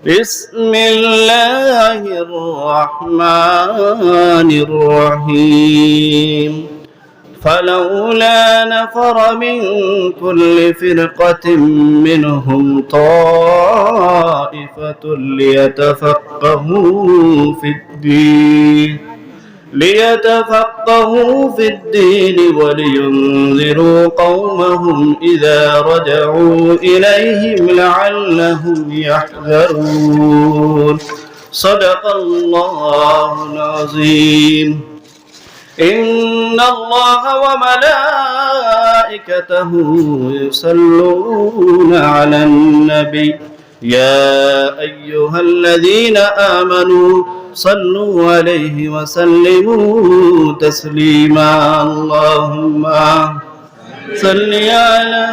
بسم الله الرحمن الرحيم فلولا نفر من كل فرقة منهم طائفة ليتفقهوا في الدين ولينذروا قومهم إذا رجعوا إليهم لعلهم يحذرون صدق الله العظيم إن الله وملائكته يصلون على النبي يا أيها الذين آمنوا صلوا عليه وسلموا تسليما اللهم صل على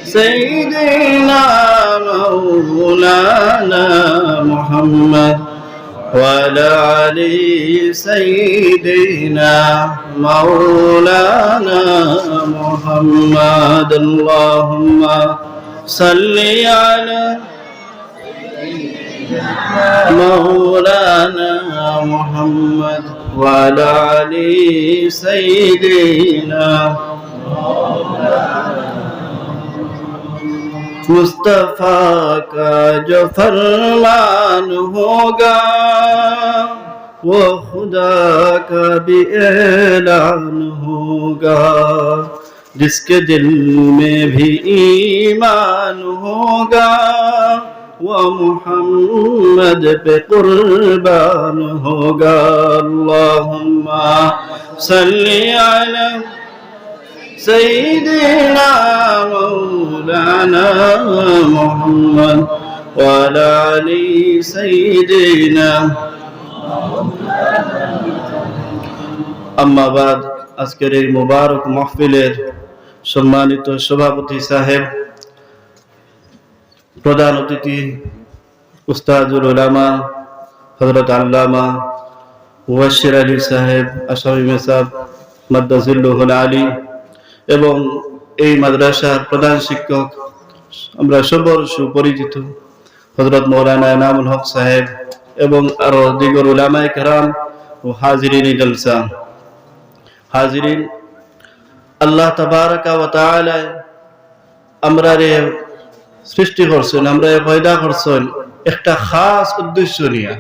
سيدنا مولانا محمد وعلى آل سيدنا مولانا محمد اللهم صل على مولانا محمد وعلى آل سيدنا मुस्तफा का जो फरमान होगा वो खुदा का भी ऐलान होगा जिसके दिल में भी ईमान होगा वो मुहम्मद पे कुर्बान होगा अल्लाहुम्मा सल्ली अला सय्यिदिना मौलाना मुहम्मद व अला आलि सय्यिदिना अम्मा बाद আজকের এই মুবারক মাহফিলের সম্মানিত সভাপতি সাহেব, প্রধান অতিথি উস্তাদুল উলামা হযরত আল্লামা মুবাশশির আলী সাহেব আশরাফি মেসাব মাদ্দাজিল্লুহুল আলী এবং এই মাদ্রাসার প্রধান শিক্ষক আমরা সবার সুপরিচিত হযরত মাওলানা এনামুল হক সাহেব এবং আরো দিগর উলামায়ে কেরাম ও হাজিরিন জলসা। হাজিরিন, আল্লাহ তাবারাকা ওয়া তাআলা আমরা রে সৃষ্টি করছেন, আমরা পয়দা করছেন একটা খাস উদ্দেশ্য নিয়ে,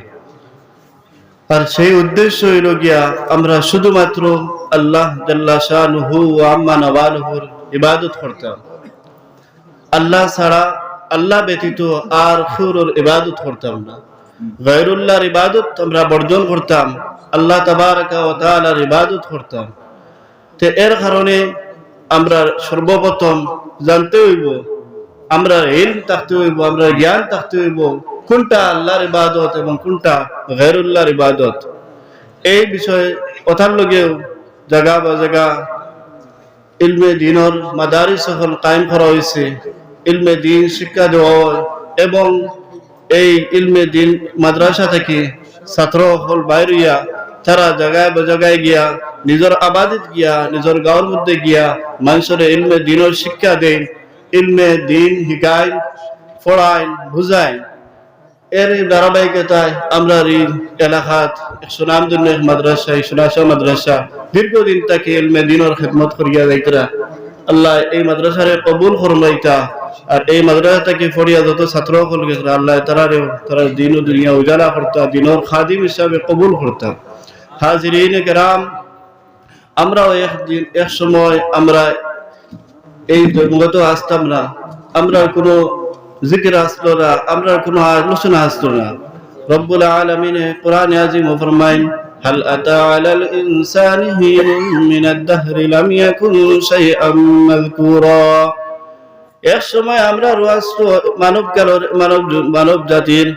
আর সেই উদ্দেশ্য হইল গিয়া আমরা শুধুমাত্র আল্লাহ জাল্লা শানুহু ওয়া আম্মা নওয়ালুহুর ইবাদত করতাম। আল্লাহ ছাড়া, আল্লাহ ব্যতীত আর কারোর ইবাদত করতাম না। গায়রুল্লাহর ইবাদত আমরা বর্জন করতাম, আল্লাহ তাবারাকা ওয়া তাআলার ইবাদত করতাম। তো এর কারণে আমরা সর্বপ্রথম জানতে হইব, আমরা ইলম থাকতে হইব, আমরা জ্ঞান থাকতে হইব কোনটা আল্লাহর ইবাদত এবং কোনটা গায়রুল্লাহর ইবাদত। এই বিষয়ে কথার লগেও জায়গা বা জায়গা ইলমে দিনের মাদারিস সকল কায়েম করা হয়েছে, ইলমে দিন শিক্ষা দেওয়া হয় এবং এই ইলমে দিন মাদ্রাসা থেকে ছাত্র সকল বাইর হইয়া তারা জায়গায় বা জায়গায় গিয়া নিজের আবাদিত গিয়া নিজের গাঁওর মধ্যে গিয়া মানুষের ইলমে দিনের শিক্ষা দেন, ইলমে দিন শিখায়, পড়ায়, বুঝায়। এর ধারাবাহিকতায় আমরা এই এলাকাত সুনামধন্য মাদ্রাসা, সুনাশা মাদ্রাসা দীর্ঘদিন তাকে ইলমে দিনের খিদমত করিয়া যাইতরা। আল্লাহ এই মাদ্রাসারে কবুল ফরমাইতা, আর এই মাদ্রাসা থেকে পড়িয়া যত ছাত্র সকল গেছে আল্লাহ তারা দিন ও দুনিয়া উজালা করতা, দিনের খাদিম হিসাবে কবুল করতা। হাজিরিন কেরাম, আমরাও এক সময় আমরা এই জগত আসতাম না, আমরা কোনো জিকির আসলো না, আমরা কোনো আলোচনা আসলো না। রব্বুল আলামিন কোরআনে আযীম ফরমায়েন, হাল আতা আলাল ইনসানি হিনুন মিনাদ দাহরি লাম ইয়াকুন শাইআম মাযকুরা। এক সময় আমরা রাষ্ট্র মানব জাতির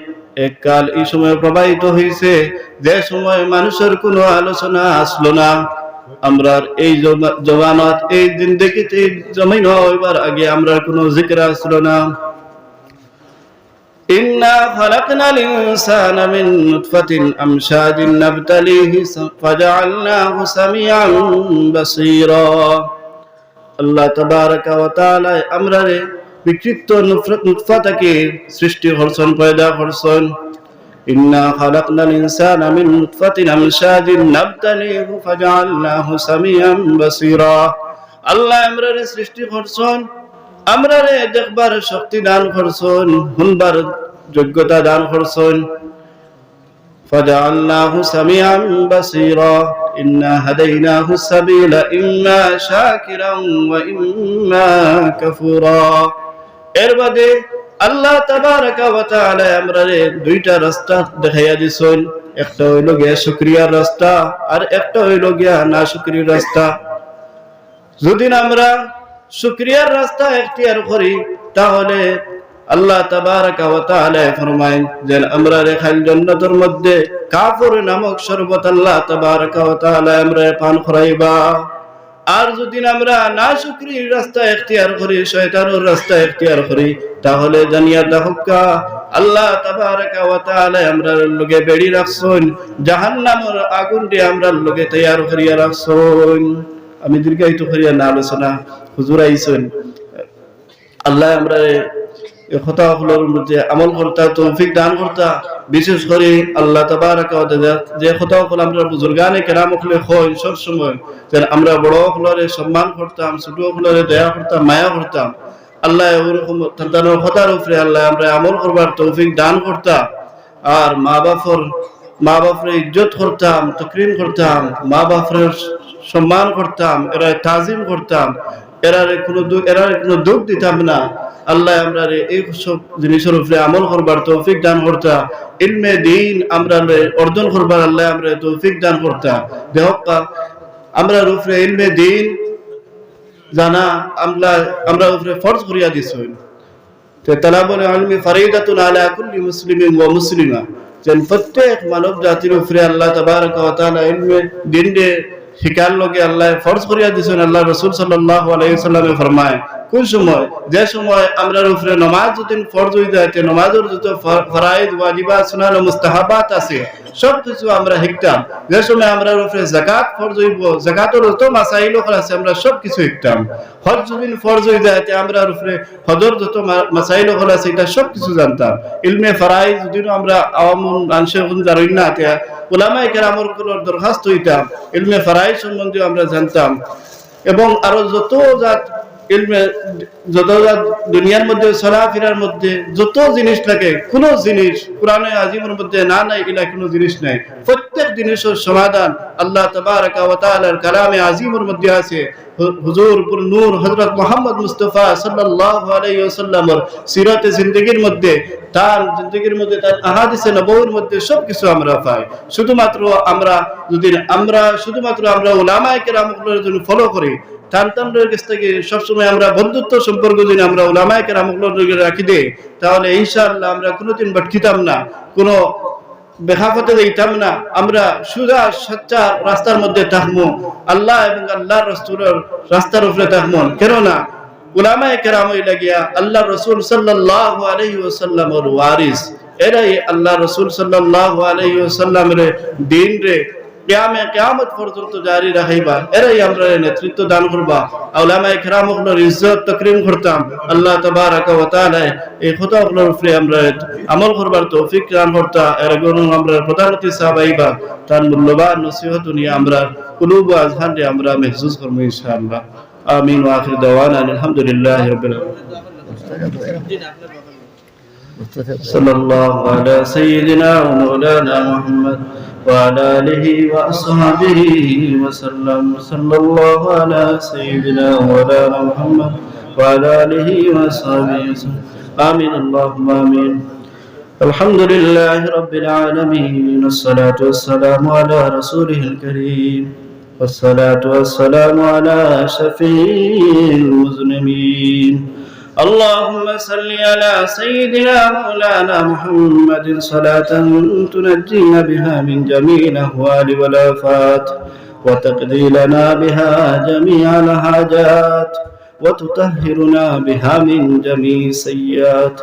এক কাল এই সময় প্রবাহিত হয়েছে, যে সময় মানুষের কোনো আলোচনা আসলো না। আমরা এই জমানত, এই দিন দেখিতে জমিন হইবার আগে আমরা কোনো জিকির আসলো না। ইন্না খালাকনাল ইনসানা মিন নুতফাতিন আমশাজিন নাবতালিহি ফাজআলনাহু সামিআন বাসীরা। আল্লাহ তাবারাকা ওয়া তাআলা আমরারে বিকৃত নুতফা থেকে সৃষ্টি করছেন, পয়দা করছেন। ইন্না খালাকনাল ইনসানা মিন নুতফাতিন আমশাজিন নাবতালিহু ফাজআলনাহু সামিআন বাসীরা। আল্লাহ আমরারে সৃষ্টি করছেন, আমরারে দেখবার শক্তি দান করছেন, শুনবার যোগ্যতা দান করছেন। فجعلناه سميعا بصيرا إنا هديناه السبيل إما شاكرا وإما كفورا। এর বাদে আল্লাহ তাবারাকা ওয়া তাআলা আমরারে দুইটা রাস্তা দেখাইয়া দিছেন, একটা হইল গিয়া শুকরিয়ার রাস্তা আর একটা হইল গিয়া নাশুকরির রাস্তা। যদি আমরা শুকরিয়ার রাস্তা এখতিয়ার করি তাহলে আল্লাহ তাবারাকা ওয়া তাআলা ফরমায় যে আমরা রেখাল জান্নাতের মধ্যে কাফুর নামক শরবত আল্লাহ তাবারাকা ওয়া তাআলা আমরা পান করাইবা। আর যদি আমরা নাশুকরির রাস্তা এখতিয়ার করি, শয়তানের রাস্তা এখতিয়ার করি, তাহলে জানিয়া দাহকা আল্লাহ তাবারাকা ওয়া তাআলা আমরার লগে বেড়ি রাখছেন, জাহান্নামের আগুন দিয়ে আমরার লগে তৈয়ার করিয়া রাখছেন। আমি দীর্ঘায়িত করিয়া না আলোচনা, হুজুর আইছেন। আল্লাহ আমরা কথাগুলোর মধ্যে আমল করতা তৌফিক দান করতা। বিশেষ করে আল্লাহ তাবারাকা ওয়া তাআলা যে কথাগুলো আমরা বুজুর্গানে কেরাম হলে হয় সব সময় যে আমরা বড় হলরে সম্মান করতাম, ছোট হলরে দয়া করতাম, মায়া করতাম। আল্লাহ ওরকম তাদের কথার উপরে আল্লাহ আমরা আমল করবার তৌফিক দান করতা। আর মা বাপরে ইজ্জত করতাম, তাকরীম করতাম, মা বাপরে সম্মান করতাম, এরা তাজিম করতাম, এরার কোনো দুঃখ দিতাম না। আল্লাহ আমরা এই সব জিনিসের উপরে আমল করবার তৌফিক দান করতা। ইলমে দ্বীন আমরা অর্জন করবার আল্লাহ আমরা তৌফিক দান করতা। দেহকা আমরা উপরে ইলমে দ্বীন জানা আমরা উপরে ফরজ করিয়া দিছেন। তো তালাবুল ইলমি ফরিদাতুন আলা কুল্লি মুসলিমিন ওয়া মুসলিমা, যেন প্রত্যেক মানব জাতির উপরে আল্লাহ তাবারাকা ওয়া তাআলা ইলমে দ্বীন দে শিকার লগে আল্লাহ ফরজ করিয়া দিছেন। আল্লাহ রাসূল সাল্লাল্লাহু আলাইহি ওয়াসাল্লামে ফরমায় কোন সময়, যে সময় আমরার উপরে নামাজ যদি ফরজ হয়ে যায়, নামাজের যত ফরাইদ ওয়াজিবাত সুনান ও মুস্তাহাবাত আছে সব কিছু আমরা শিখতাম। যে সময় আমরার উপরে যাকাত ফরজ হইব, যাকাতের যত মাসাইল আছে আমরা সব কিছু শিখতাম। হজ যদি ফরজ হয়ে যায় আমরার উপরে হজর যত মাসাইল আছে এটা সব কিছু জানতাম। ইলমে ফরাইদ যদি আমরা আওয়ামুন মানুষের কোন জানি না, উলামায়ে কেরামের কোন দরখাস্ত হইতাম, ইলমে ফরাইদ সম্বন্ধে আমরা জানতাম। এবং আরো যত দুনিয়ার মধ্যে চলাফেরার মধ্যে যত জিনিস লাগে, কোন জিনিস কোরআনে আজিমের মধ্যে না নাই এলা কোনো জিনিস নাই। প্রত্যেক জিনিসের সমাধান আল্লাহ তাবারাকা ওয়া তাআলার কালামে আজিমের মধ্যে আছে। হুজুর পুর নূর হযরত মুহাম্মদ মুস্তাফা সাল্লাল্লাহু আলাইহি ওয়াসাল্লামের সিরাতে জিন্দেগীর মধ্যে, তার জিন্দেগীর মধ্যে, তার আহাদিসে নববীর মধ্যে সবকিছু আমরা পাই। শুধুমাত্র আমরা উলামায়ে কেরামদের জন্য ফলো করি, তান্তানদের কাছ থেকে সবসময় আমরা বন্ধুত্ব সম্পর্ক যদি আমরা উলামায়ে কেরামদের রাখি দেই, তাহলে ইনশাআল্লাহ আমরা কোনোদিন ভটকিতাম না, কোনো বেখাফতে দিতাম না। আমরা সুজা সচ্চা রাস্তার মধ্যে থাকবো, আল্লাহ এবং আল্লাহর রাসূলের রাস্তার উপরে থাকবো। কেননা উলামায়ে কেরাম হইলা গিয়া আল্লাহ রাসূল সাল্লাল্লাহু আলাইহি ওয়াসাল্লামের ওয়ারিস। এরাই আল্লাহ রাসূল সাল্লাল্লাহু আলাইহি ওয়াসাল্লামের দ্বীন রে কিয়ামত পর্যন্ত জারি রাখিবা। এরাই আমরা নেতৃত্ব দান করবা। উলামায়ে কেরামদের ইজ্জত তাকরীম করতাম। আল্লাহ তাবারাকা ওয়া তাআলা এই কথাগুলোর উপরে আমরা আমল করবার তৌফিক দান করতা। এর জন্য আমরা প্রধানমন্ত্রী সাহেব আইবা তার মূল্যবান নসিহত নিয়ে আমরা কুলুব ও আযহান রে আমরা महसूस করব ইনশাআল্লাহ। আমিন ওয়া আখির দাওয়ানা আলহামদুলিল্লাহি রাব্বিল আলামিন। সাল্লাল্লাহু আলা সাইয়্যিদিনা ওয়া মাওলানা মুহাম্মদ وعلى آله وأصحابه وسلم. صلى الله على سيدنا مولانا محمد وعلى آله وأصحابه وسلم. آمين اللهم آمين. الحمد لله رب العالمين، والصلاة والسلام على رسوله الكريم، والصلاة والسلام على شفيع المذنبين. اللهم صل على سيدنا مولانا محمد صلاة تنجينا بها من جميع الأهوال والآفات، وتقضي لنا بها جميع الحاجات، وتطهرنا بها من جميع السيئات،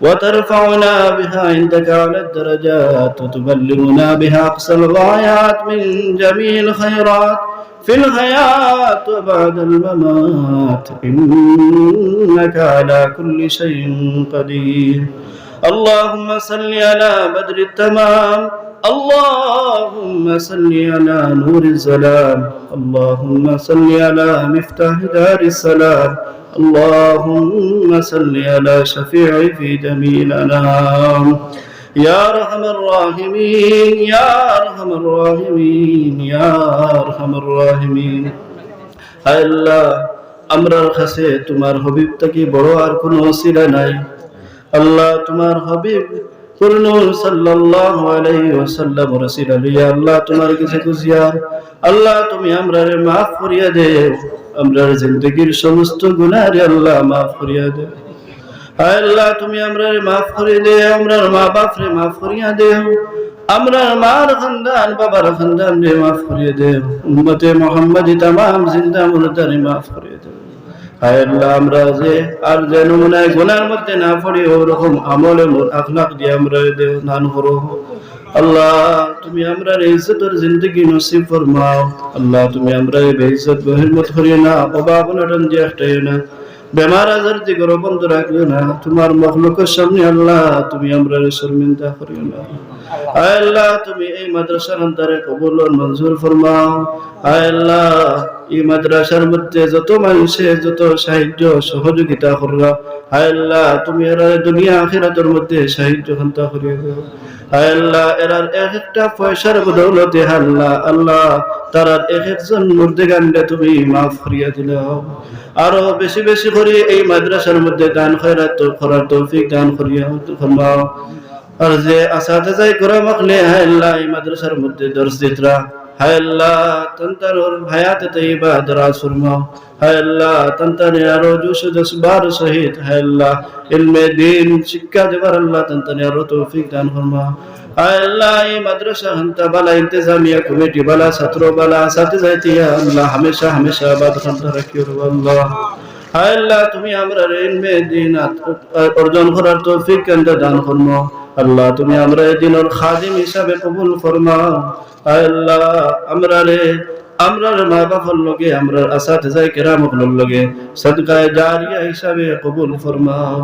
وترفعنا بها عندك على الدرجات، وتبلغنا بها أقصى الغايات من جميع الخيرات. في الحياة وبعد الممات إنك على كل شيء قدير اللهم صل على بدر التمام اللهم صل على نور الظلام اللهم صل على مفتاح دار السلام اللهم صل على شفيع في جميع الأنام يا أرحم الراحمين يا أرحم الراحمين يا أرحم الراحمين আল্লাহ আমরার কাছে তোমার হাবিব থেকে বড় আর কোনো ওসিলা নাই আল্লাহ তোমার হাবিব পূর্ণ সাল্লাল্লাহু আলাইহি ওয়াসাল্লাম রাসূল আলিয়া আল্লাহ তোমার কাছে খুশিয়া আল্লাহ তুমি আমরারে maaf করিয়া দেও আমরার জিন্দেগীর সমস্ত গুনাহ রে আল্লাহ maaf করিয়া দেও আল্লাহ তুমি আমরারে maaf করে দেও আমরার মা বাপরে maaf করিয়া দেও আমরার মার খানদান বাবার খানদান রে maaf করিয়া দেও উম্মতে মুহাম্মাদি तमाम জিন্দা মুরদারে maaf করিয়া দেও আল্লাহ আমরা যে আর যেন মনে গুনার মধ্যে না পড়ি ওরকম আমলে আখলাক দিয়ে আমরা দান করো আল্লাহ তুমি আমরার ইজ্জতের জিন্দেগি নসিব ফরমাও আল্লাহ তুমি আমরার বেইজ্জত বহির্মত করিও না অভাব অনটন দিয়ে হটাইও না বেমার আজার দিয়ে গরো বন্ধ রাখিও না তোমার মখলুকের সামনে আল্লাহ তুমি আমরার শর্মিন্দা করিও না আল্লাহ তুমি এই মাদ্রাসার অন্তরে কবুল ও মঞ্জুর ফরমাও আল্লাহ এই মাদ্রাসার মধ্যে যত মানুষে যত সাহায্য সহযোগিতা করলা আল্লাহ তুমি এর দুনিয়া আখিরাতের মধ্যে সাহায্য খান্তা করিয়া দাও আল্লাহ এরার একটা পয়সার বদৌলতে আল্লাহ আল্লাহ তারা একজন মুর্দেগানকে তুমি maaf করিয়া দিলাও আরো বেশি বেশি করে এই মাদ্রাসার মধ্যে দান খয়রাত করার তৌফিক দান করিয়া ফরমাও আর যে আসাদাজাই করে মাখলে আল্লাহ এই মাদ্রাসার মধ্যে দর্শ দিতরা হায় আল্লাহ তন্তারুর হায়াতে তৈবা দরাজ ফরমাও হায় আল্লাহ তন্তারে আরো জোশ জজবার সহিত হায় আল্লাহ ইলমে দ্বীন শিক্ষা দেবার আল্লাহ তন্তারে আরো তৌফিক দান ফরমাও হায় আল্লাহ এই মাদ্রাসা হান্তা বালা ইন্তেজামিয়া কমিটি বালা ছাত্র বালা আসাতিজাতিয়া আল্লাহ হামেশা হামেশা আবাদ খান্তা রাখিও আল্লাহ হায় আল্লাহ তুমি আমরা ইলমে দ্বীন অর্জন করার তৌফিক দান ফরমাও আল্লাহ তুমি আমরা দিনের খাদিম হিসাবে কবুল ফরমাও আল্লাহ আমরার মা বাবার লগে আমরার আসাতিজায়ে কেরামের লগে সদকায়ে জারিয়া হিসাবে কবুল ফরমাও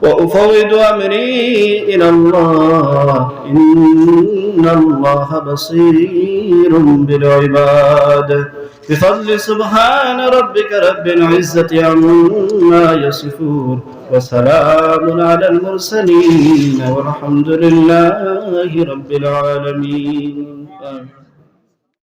وأفوض أمري إلى الله إن الله بصير بالعباد بفضل سبحان ربك رب العزة عما يصفون وسلام على المرسلين والحمد لله رب العالمين